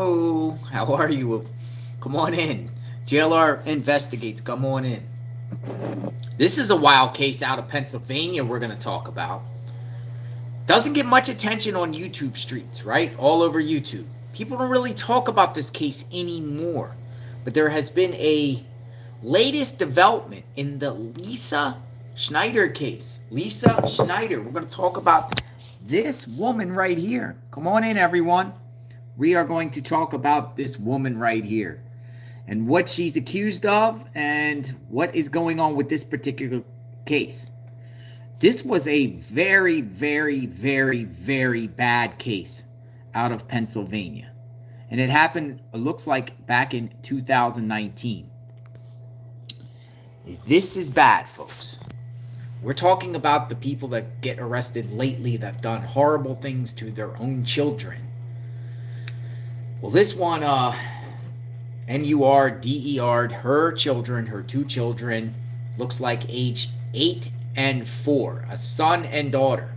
Hello, how are you? Come on in. JLR investigates. Come on in. This is a wild case out of Pennsylvania we're going to talk about. Doesn't get much attention on YouTube streets, right? All over YouTube. People don't really talk about this case anymore. But there has been a latest development in the Lisa Snyder case. Lisa Snyder. We're going to talk about this woman right here. Come on in, everyone. We are going to talk about this woman right here and what she's accused of and what is going on with this particular case. This was a very, very, very, very bad case out of Pennsylvania. And it happened, it looks like, back in 2019. This is bad, folks. We're talking about the people that get arrested lately that have done horrible things to their own children. Well, this one, NURDER'd her children, her two children, looks like age 8 and 4, a son and daughter,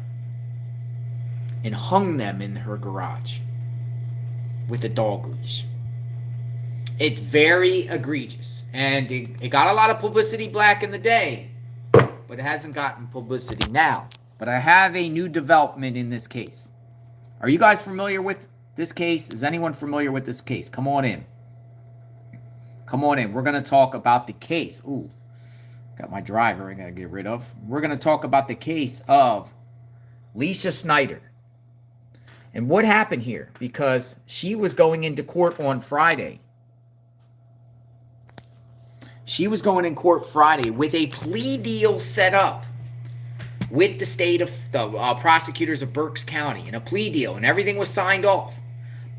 and hung them in her garage with a dog leash. It's very egregious, and it got a lot of publicity back in the day, but it hasn't gotten publicity now. But I have a new development in this case. Are you guys familiar with this case? Is anyone familiar with this case? Come on in. Come on in. We're going to talk about the case. Ooh, got my driver I got to get rid of. We're going to talk about the case of Lisa Snyder. And what happened here? Because she was going into court on Friday. She was going in court Friday with a plea deal set up with the state of the prosecutors of Berks County, and a plea deal, and everything was signed off.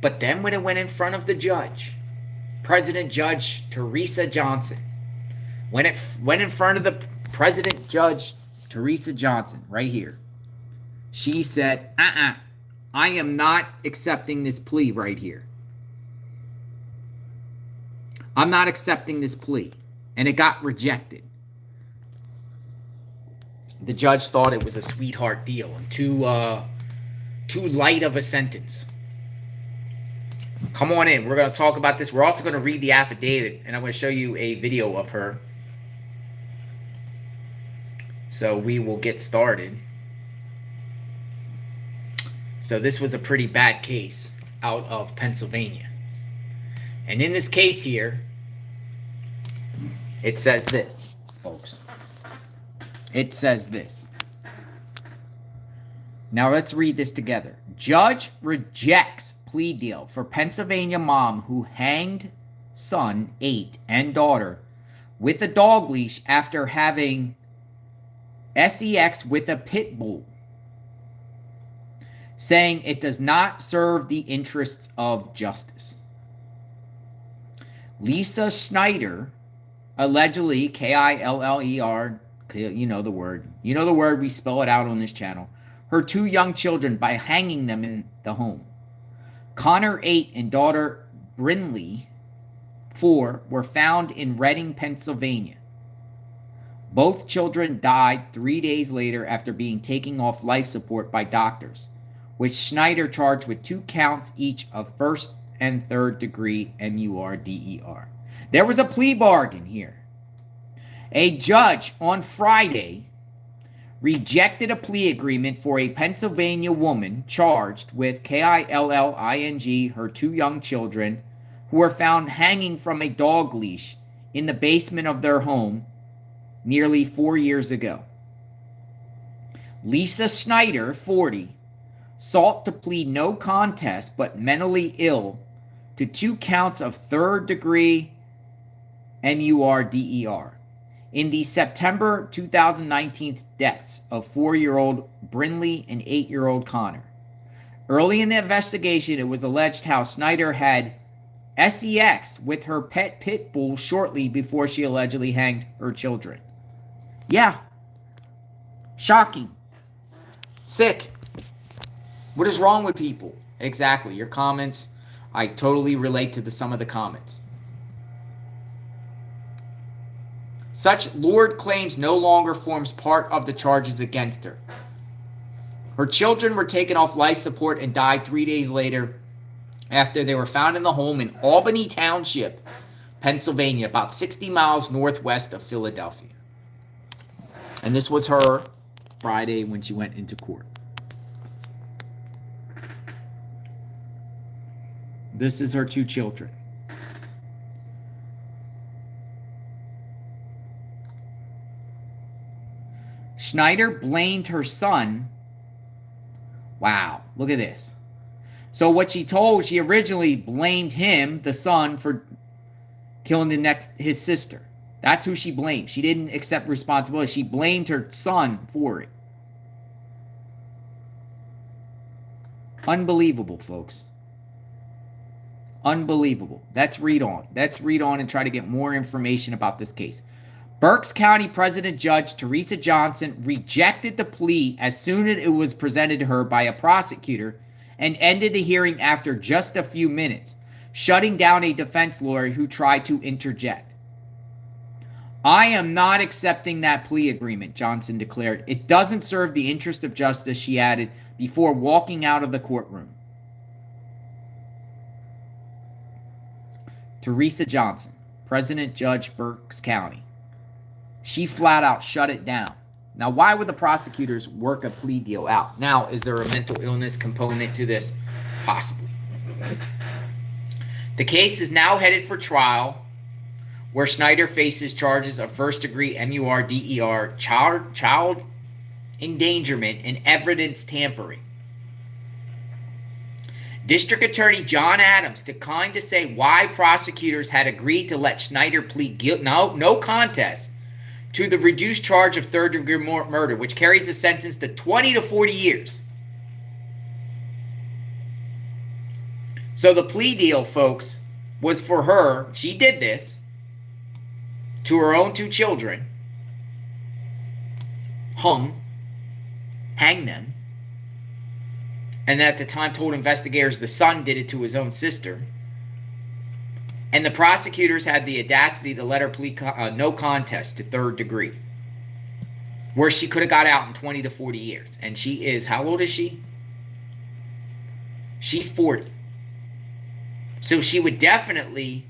But then when it went in front of the judge, President Judge Teresa Johnson, when it went in front of the President Judge Teresa Johnson right here, she said, I am not accepting this plea right here. I'm not accepting this plea. And it got rejected. The judge thought it was a sweetheart deal and too light of a sentence. Come on in. We're going to talk about this. We're also going to read the affidavit, and I'm going to show you a video of her. So we will get started. So this was a pretty bad case out of Pennsylvania. And in this case here, it says this, folks. It says this. Now let's read this together. Judge rejects plea deal for Pennsylvania mom who hanged son 8 and daughter with a dog leash after having sex with a pit bull, saying it does not serve the interests of justice. Lisa Snyder, allegedly, Killer, you know the word. You know the word, we spell it out on this channel. Her 2 young children by hanging them in the home. Connor, 8, and daughter Brinley, 4, were found in Reading, Pennsylvania. Both children died 3 days later after being taken off life support by doctors, which Snyder charged with 2 counts each of first and third degree MURDER. There was a plea bargain here. A judge on Friday rejected a plea agreement for a Pennsylvania woman charged with KILLING, her 2 young children, who were found hanging from a dog leash in the basement of their home nearly 4 years ago. Lisa Snyder, 40, sought to plead no contest but mentally ill to 2 counts of third degree MURDER in the September 2019 deaths of 4-year-old Brinley and 8-year-old Connor. Early in the investigation, it was alleged how Snyder had sex with her pet pit bull shortly before she allegedly hanged her children. Yeah. Shocking. Sick. What is wrong with people? Exactly. Your comments, I totally relate to some of the comments. Such lurid claims no longer forms part of the charges against her. Her children were taken off life support and died 3 days later after they were found in the home in Albany Township, Pennsylvania, about 60 miles northwest of Philadelphia. And this was her Friday when she went into court. This is her 2 children. Snyder blamed her son. Wow, look at this. So what she originally blamed him, the son, for killing his sister. That's who she blamed. She didn't accept responsibility. She blamed her son for it. Unbelievable, folks. Unbelievable. Let's read on. Let's read on and try to get more information about this case. Berks County President Judge Teresa Johnson rejected the plea as soon as it was presented to her by a prosecutor and ended the hearing after just a few minutes, shutting down a defense lawyer who tried to interject. I am not accepting that plea agreement, Johnson declared. It doesn't serve the interest of justice, she added, before walking out of the courtroom. Teresa Johnson, President Judge Berks County. She flat out shut it down. Now, why would the prosecutors work a plea deal out? Now, is there a mental illness component to this? Possibly. The case is now headed for trial, where Snyder faces charges of first-degree MURDER, child endangerment, and evidence tampering. District Attorney John Adams declined to say why prosecutors had agreed to let Snyder plead no contest to the reduced charge of third-degree murder, which carries the sentence to 20 to 40 years. So the plea deal, folks, was for her. She did this to her own 2 children, hang them, and at the time told investigators the son did it to his own sister. And the prosecutors had the audacity to let her plead no contest to third degree, where she could have got out in 20 to 40 years. And she is, how old is she? She's 40. So she would definitely,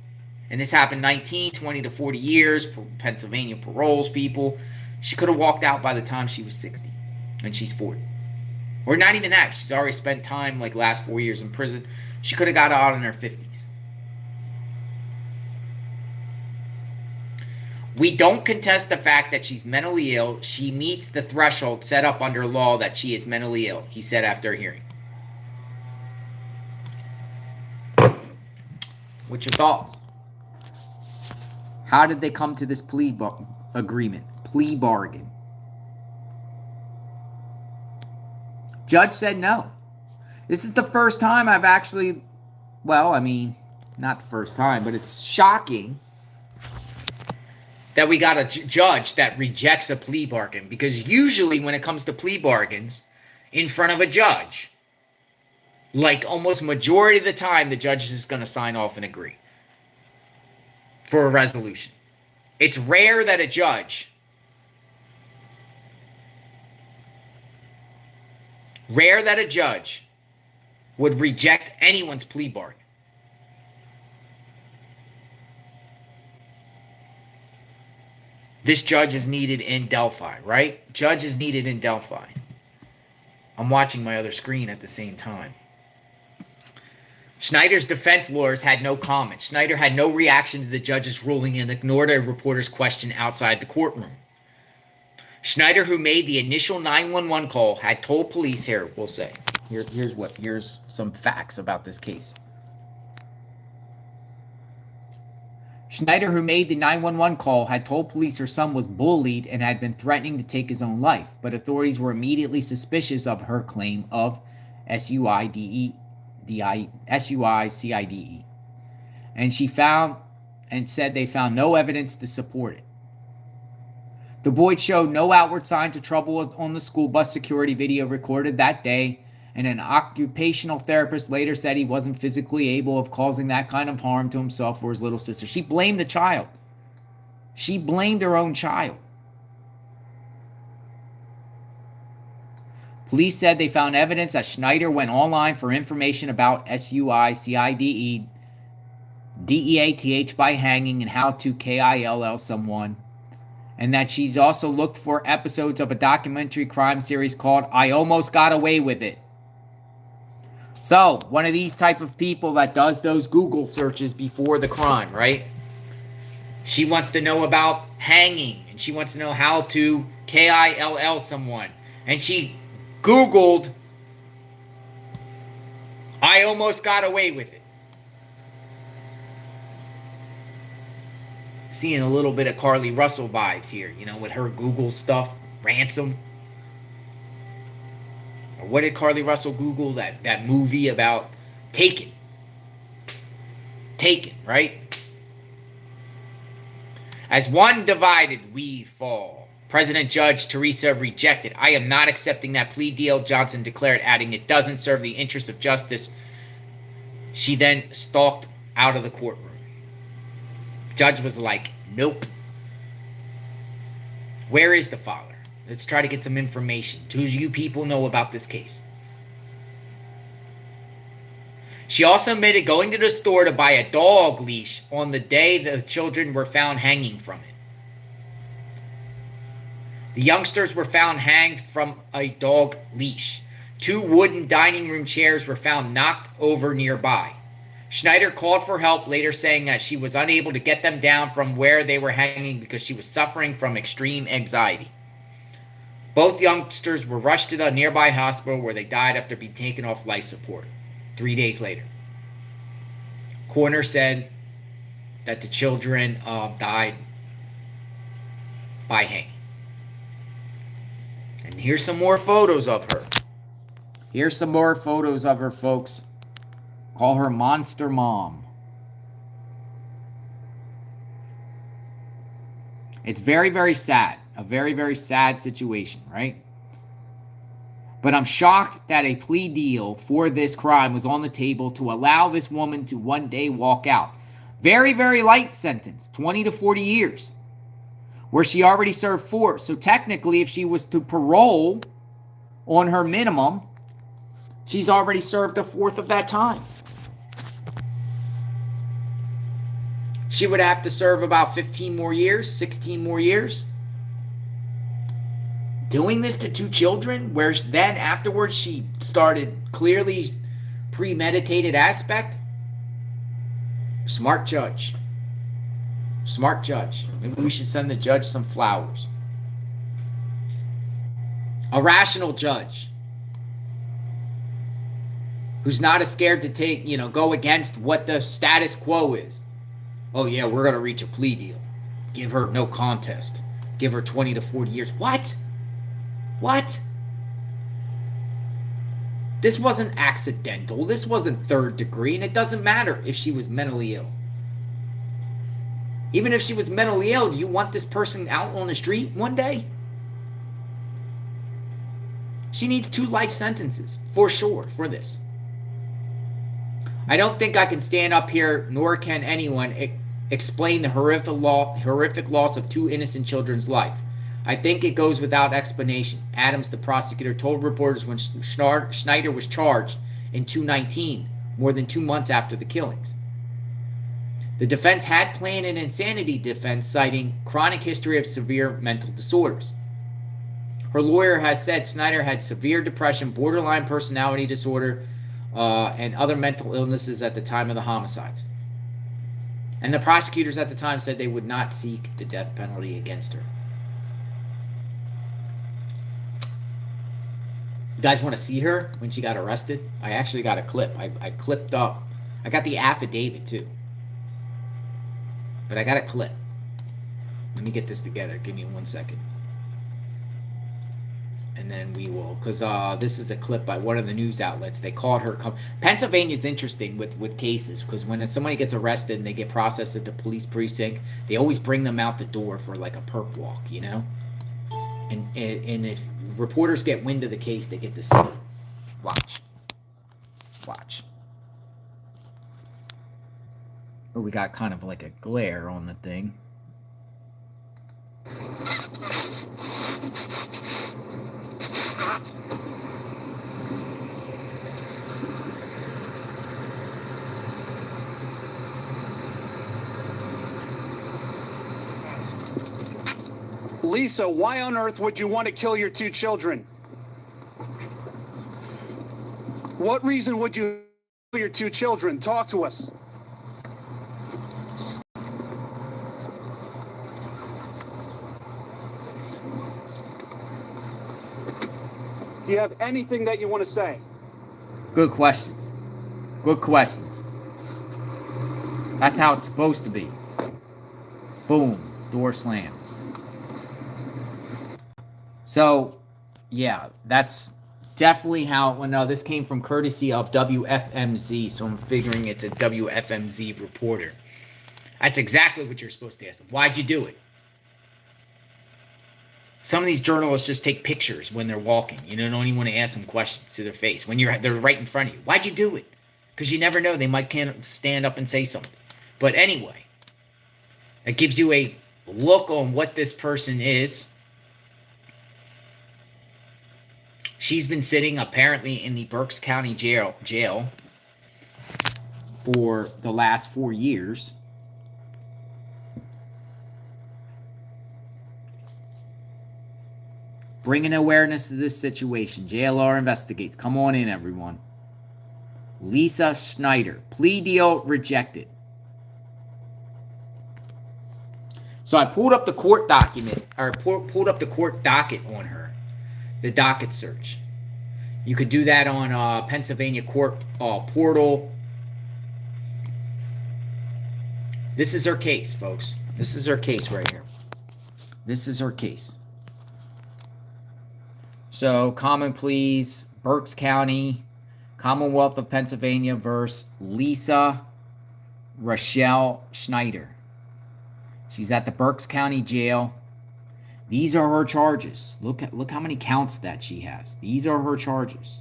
and this happened 20 to 40 years, Pennsylvania paroles people. She could have walked out by the time she was 60, and she's 40. Or not even that. She's already spent time, like last 4 years in prison. She could have got out in her 50s. We don't contest the fact that she's mentally ill. She meets the threshold set up under law that she is mentally ill, he said after a hearing. What's your thoughts? How did they come to this plea agreement, plea bargain? Judge said no. This is the first time I've actually, well, I mean, not the first time, but it's shocking that we got a judge that rejects a plea bargain. Because usually when it comes to plea bargains in front of a judge, like almost majority of the time, the judge is going to sign off and agree for a resolution. It's rare that a judge would reject anyone's plea bargain. This judge is needed in Delphi, right? Judge is needed in Delphi. I'm watching my other screen at the same time. Snyder's defense lawyers had no comment. Snyder had no reaction to the judge's ruling and ignored a reporter's question outside the courtroom. Snyder, who made the initial 911 call, had told police, here, we'll say, here's some facts about this case. Snyder, who made the 911 call, had told police her son was bullied and had been threatening to take his own life, but authorities were immediately suspicious of her claim of SUICIDE. And she said they found no evidence to support it. The boy showed no outward signs of trouble on the school bus security video recorded that day, and an occupational therapist later said he wasn't physically able of causing that kind of harm to himself or his little sister. She blamed the child. She blamed her own child. Police said they found evidence that Snyder went online for information about SUICIDE, DEATH by hanging and how to KILL someone, and that she's also looked for episodes of a documentary crime series called I Almost Got Away with It. So, one of these type of people that does those Google searches before the crime, right? She wants to know about hanging, and she wants to know how to KILL someone. And she Googled, I almost got away with it. Seeing a little bit of Carly Russell vibes here, with her Google stuff, ransom. Or what did Carly Russell Google? That movie about Taken. Taken, right? As one divided, we fall. President Judge Teresa rejected. I am not accepting that plea deal, Johnson declared, adding it doesn't serve the interests of justice. She then stalked out of the courtroom. Judge was like, nope. Where is the father? Let's try to get some information. Do you people know about this case? She also admitted going to the store to buy a dog leash on the day the children were found hanging from it. The youngsters were found hanged from a dog leash. 2 wooden dining room chairs were found knocked over nearby. Snyder called for help, later saying that she was unable to get them down from where they were hanging because she was suffering from extreme anxiety. Both youngsters were rushed to the nearby hospital where they died after being taken off life support 3 days later. Coroner said that the children died by hanging. And here's some more photos of her. Here's some more photos of her, folks. Call her Monster Mom. It's very, very sad. A very, very sad situation, right? But I'm shocked that a plea deal for this crime was on the table to allow this woman to one day walk out. Very, very light sentence, 20 to 40 years, where she already served 4. So technically, if she was to parole on her minimum, she's already served 1/4 of that time. She would have to serve about 15 more years, 16 more years. Doing this to 2 children, where then afterwards she started clearly premeditated aspect. Smart judge. Smart judge. Maybe we should send the judge some flowers. A rational judge who's not as scared to go against what the status quo is. Oh yeah, we're going to reach a plea deal. Give her no contest. Give her 20 to 40 years. What? What? This wasn't accidental. This wasn't 3rd degree, and it doesn't matter if she was mentally ill. Even if she was mentally ill, do you want this person out on the street one day? She needs 2 life sentences, for sure, for this. I don't think I can stand up here, nor can anyone explain the horrific loss of 2 innocent children's life. I think it goes without explanation. Adams, the prosecutor, told reporters when Snyder was charged in 2019, more than 2 months after the killings. The defense had planned an insanity defense citing chronic history of severe mental disorders. Her lawyer has said Snyder had severe depression, borderline personality disorder, and other mental illnesses at the time of the homicides. And the prosecutors at the time said they would not seek the death penalty against her. You guys want to see her when she got arrested? I actually got a clip. I clipped up. I got the affidavit too. But I got a clip. Let me get this together. Give me 1 second. And then we will, because this is a clip by one of the news outlets. They called her. Pennsylvania is interesting with cases, because when somebody gets arrested and they get processed at the police precinct, they always bring them out the door for like a perp walk, And if reporters get wind of the case, they get to see it. Watch. Oh, we got kind of like a glare on the thing. Lisa, why on earth would you want to kill your 2 children? What reason would you kill your 2 children? Talk to us. Do you have anything that you want to say? Good questions. Good questions. That's how it's supposed to be. Boom. Door slam. So, yeah, that's definitely how. Well, no, this came from courtesy of WFMZ, so I'm figuring it's a WFMZ reporter. That's exactly what you're supposed to ask them. Why'd you do it? Some of these journalists just take pictures when they're walking. You don't even want to ask them questions to their face when they're right in front of you. Why'd you do it? Because you never know. They might can't stand up and say something. But anyway, it gives you a look on what this person is. She's been sitting apparently in the Berks County jail for the last 4 years. Bringing awareness to this situation. JLR investigates. Come on in, everyone. Lisa Snyder. Plea deal rejected. So I pulled up the court document, or pulled up the court docket on her. The docket search. You could do that on Pennsylvania court portal. This is her case, folks. This is her case right here. This is her case. So, common pleas, Berks County, Commonwealth of Pennsylvania versus Lisa Rochelle Schneider. She's at the Berks County Jail. These are her charges. Look how many counts that she has. These are her charges.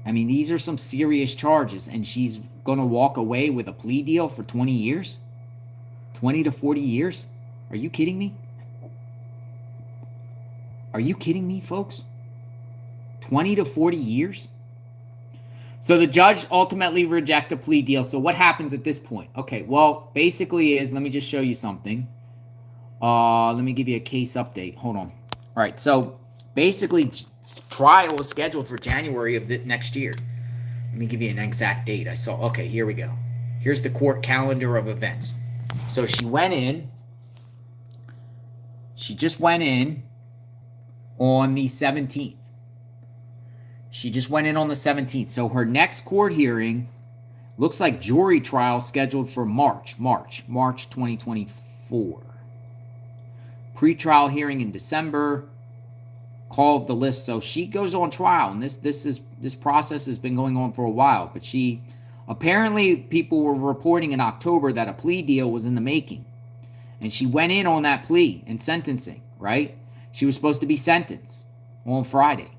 I mean, these are some serious charges, and she's going to walk away with a plea deal for 20 years? 20 to 40 years? Are you kidding me? Are you kidding me, folks? 20 to 40 years? So the judge ultimately rejected a plea deal. So what happens at this point? Okay, well, basically let me just show you something. Let me give you a case update. Hold on. All right, so basically trial was scheduled for January of the next year. Let me give you an exact date. Okay, here we go. Here's the court calendar of events. So she went in. She just went in on the 17th. She just went in on the 17th. So her next court hearing looks like jury trial scheduled for March 2024. Pre-trial hearing in December. Call of the list. So she goes on trial, and this process has been going on for a while. But she apparently people were reporting in October that a plea deal was in the making. And she went in on that plea and sentencing, right? She was supposed to be sentenced on Friday.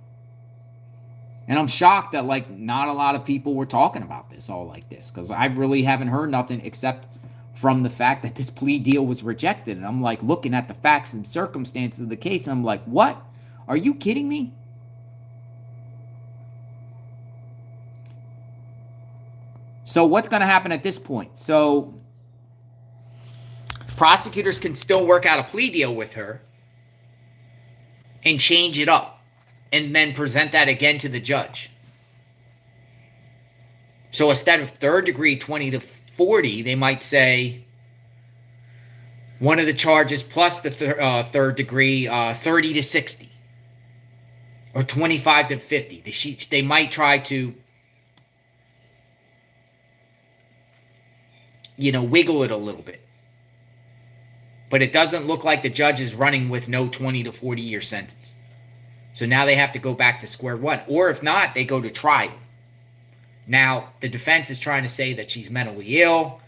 And I'm shocked that, not a lot of people were talking about this all like this, because I really haven't heard nothing except from the fact that this plea deal was rejected. And I'm, looking at the facts and circumstances of the case, and I'm like, what? Are you kidding me? So what's going to happen at this point? So prosecutors can still work out a plea deal with her and change it up and then present that again to the judge. So instead of third degree 20 to 40, they might say one of the charges plus the third degree 30 to 60 or 25 to 50. They might try to wiggle it a little bit. But it doesn't look like the judge is running with no 20 to 40 year sentence. So now they have to go back to square one. Or if not, they go to trial. Now, the defense is trying to say that she's mentally ill.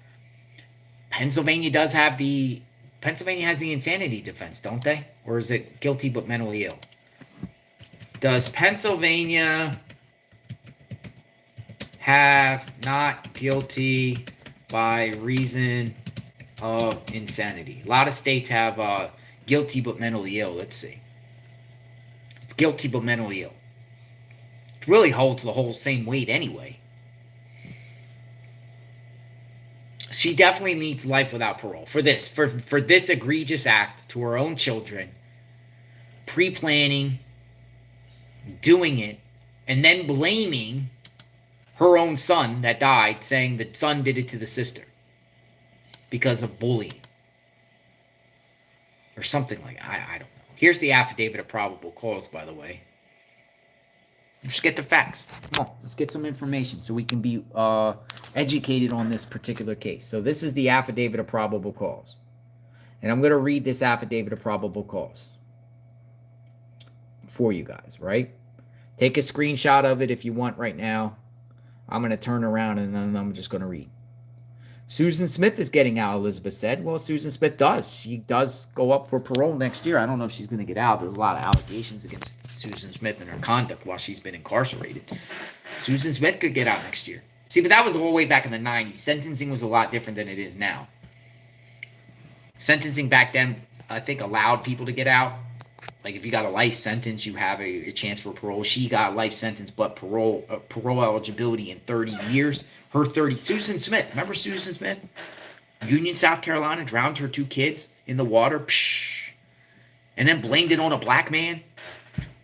Pennsylvania has the insanity defense, don't they? Or is it guilty but mentally ill? Does Pennsylvania have not guilty by reason of insanity? A lot of states have guilty but mentally ill. Let's see. It's guilty but mentally ill. It really holds the whole same weight anyway. She definitely needs life without parole for this, for this egregious act to her own children, pre-planning, doing it, and then blaming her own son that died, saying the son did it to the sister because of bullying or something like that. I don't know. Here's the affidavit of probable cause, by the way. Let's get the facts. Come on, let's get some information so we can be educated on this particular case. So this is the affidavit of probable cause. And I'm going to read this affidavit of probable cause for you guys, right? Take a screenshot of it if you want right now. I'm going to turn around and then I'm just going to read. Susan Smith is getting out, Elizabeth said. Well, Susan Smith does. She does go up for parole next year. I don't know if she's going to get out. There's a lot of allegations against Susan Smith and her conduct while she's been incarcerated. Susan Smith could get out next year. See, but that was all the way back in the 90s. Sentencing was a lot different than it is now. Sentencing back then, I think, allowed people to get out. Like, if you got a life sentence, you have a chance for parole. She got a life sentence, but parole eligibility in 30 years. Her 30, Susan Smith. Remember Susan Smith? Union, South Carolina, drowned her 2 kids in the water. Psh, and then blamed it on a black man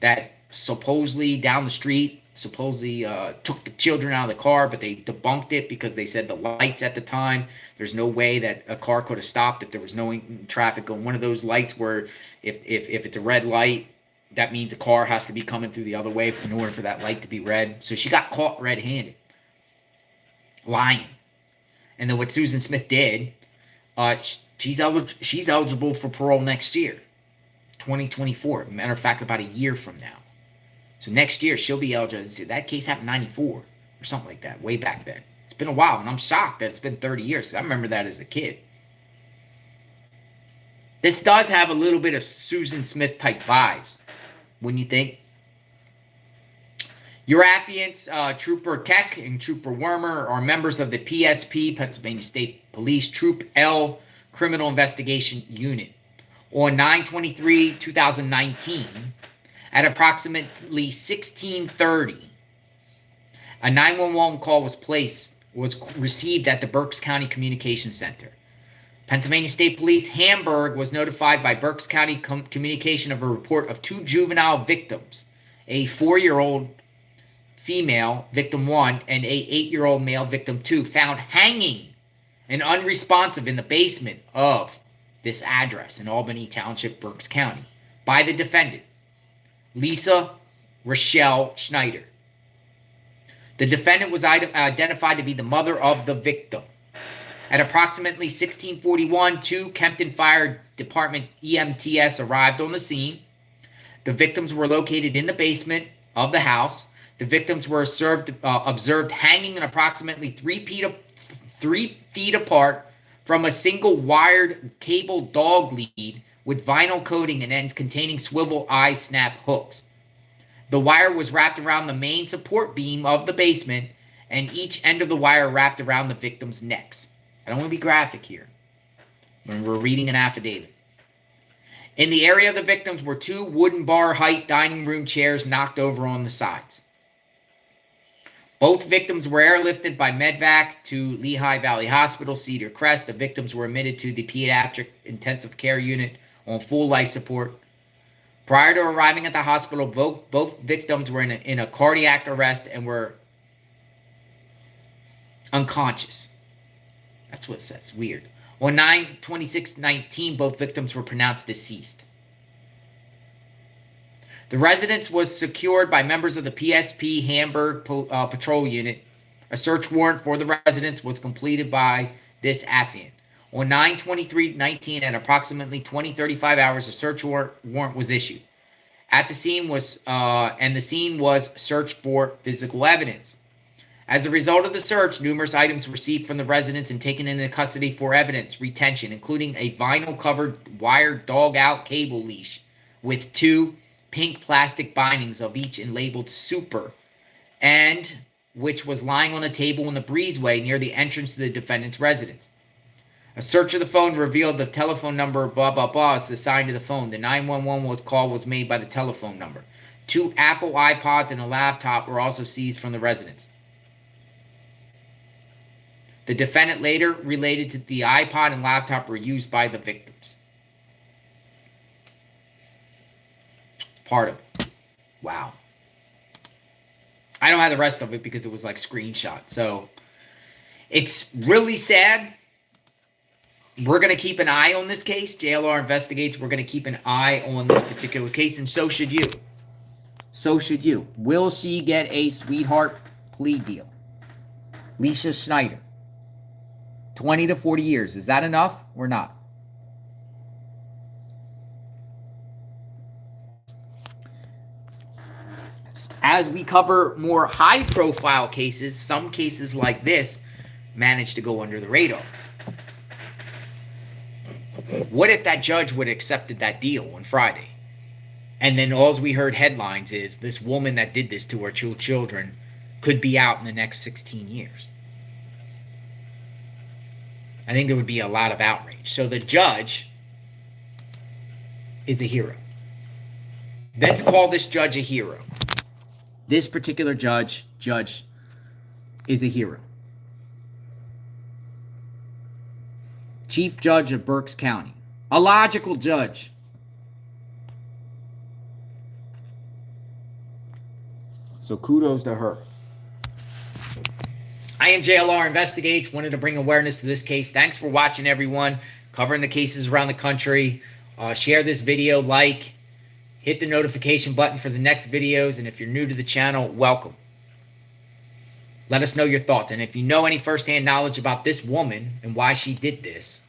that supposedly down the street, took the children out of the car, but they debunked it because they said the lights at the time, there's no way that a car could have stopped if there was no traffic on one of those lights where if it's a red light, that means a car has to be coming through the other way in order for that light to be red. So she got caught red-handed, lying. And then what Susan Smith did, she's eligible for parole next year, 2024. Matter of fact, about a year from now. So next year, she'll be eligible. That case happened in 94 or something like that, way back then. It's been a while, and I'm shocked that it's been 30 years. I remember that as a kid. This does have a little bit of Susan Smith type vibes, wouldn't you think? Your affiants, Trooper Keck and Trooper Wormer, are members of the PSP, Pennsylvania State Police, Troop L Criminal Investigation Unit. On 9/23/2019, at approximately 16:30, a 911 call was received at the Berks County Communication Center. Pennsylvania State Police Hamburg was notified by Berks County Communication of a report of 2 juvenile victims, a 4-year-old female, victim 1, and a 8-year-old male, victim 2, found hanging and unresponsive in the basement of this address in Albany Township, Berks County, by the defendant, Lisa Snyder. The defendant was identified to be the mother of the victim. At approximately 16:41, 2 Kempton Fire Department EMTs arrived on the scene. The victims were located in the basement of the house. The victims were observed hanging in approximately 3 feet apart from a single wired cable dog lead with vinyl coating and ends containing swivel eye snap hooks. The wire was wrapped around the main support beam of the basement, and each end of the wire wrapped around the victims' necks. I don't want to be graphic here when we're reading an affidavit. In the area of the victims were 2 wooden bar height dining room chairs knocked over on the sides. Both victims were airlifted by Medvac to Lehigh Valley Hospital, Cedar Crest. The victims were admitted to the pediatric intensive care unit on full life support. Prior to arriving at the hospital, both victims were in a cardiac arrest and were unconscious. That's what it says. Weird. On 9/26/19, both victims were pronounced deceased. The residence was secured by members of the PSP Hamburg Patrol Unit. A search warrant for the residence was completed by this affiant. On 9/23/19, at approximately 20:35 hours, a search warrant was issued. At the scene the scene was searched for physical evidence. As a result of the search, numerous items were seized from the residence and taken into custody for evidence retention, including a vinyl-covered wired dog-out cable leash with 2 pink plastic bindings of each and labeled Super, and which was lying on a table in the breezeway near the entrance to the defendant's residence. A search of the phone revealed the telephone number blah blah blah is assigned to the phone. The 911 call was made by the telephone number. 2 Apple iPods and a laptop were also seized from the residence. The defendant later related that the iPod and laptop were used by the victims. Part of it. Wow. I don't have the rest of it because it was like screenshot. So it's really sad. We're going to keep an eye on this case. JLR investigates. We're going to keep an eye on this particular case, and so should you. So should you. Will she get a sweetheart plea deal? Lisa Snyder. 20 to 40 years. Is that enough or not? As we cover more high-profile cases, some cases like this manage to go under the radar. What if that judge would have accepted that deal on Friday? And then all we heard headlines is this woman that did this to her two children could be out in the next 16 years. I think there would be a lot of outrage. So the judge is a hero. Let's call this judge a hero. This particular judge is a hero. Chief Judge of Berks County. A logical judge. So kudos to her. I am JLR Investigates. Wanted to bring awareness to this case. Thanks for watching, everyone. Covering the cases around the country. Share this video, like. Hit the notification button for the next videos. And if you're new to the channel, welcome. Let us know your thoughts. And if you know any firsthand knowledge about this woman and why she did this,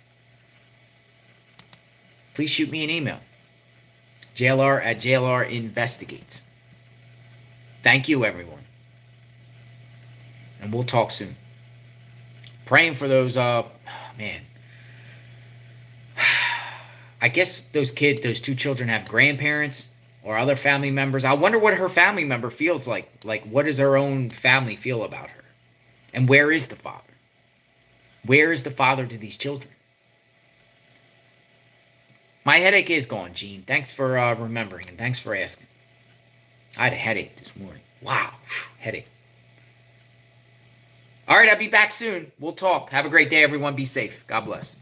please shoot me an email. JLR@JLRinvestigates. Thank you, everyone. And we'll talk soon. Praying for those, man. I guess those two children have grandparents or other family members. I wonder what her family member feels like. Like, what does her own family feel about her? And where is the father? Where is the father to these children? My headache is gone, Gene. Thanks for remembering, and thanks for asking. I had a headache this morning. Wow, headache. All right, I'll be back soon. We'll talk. Have a great day, everyone. Be safe. God bless.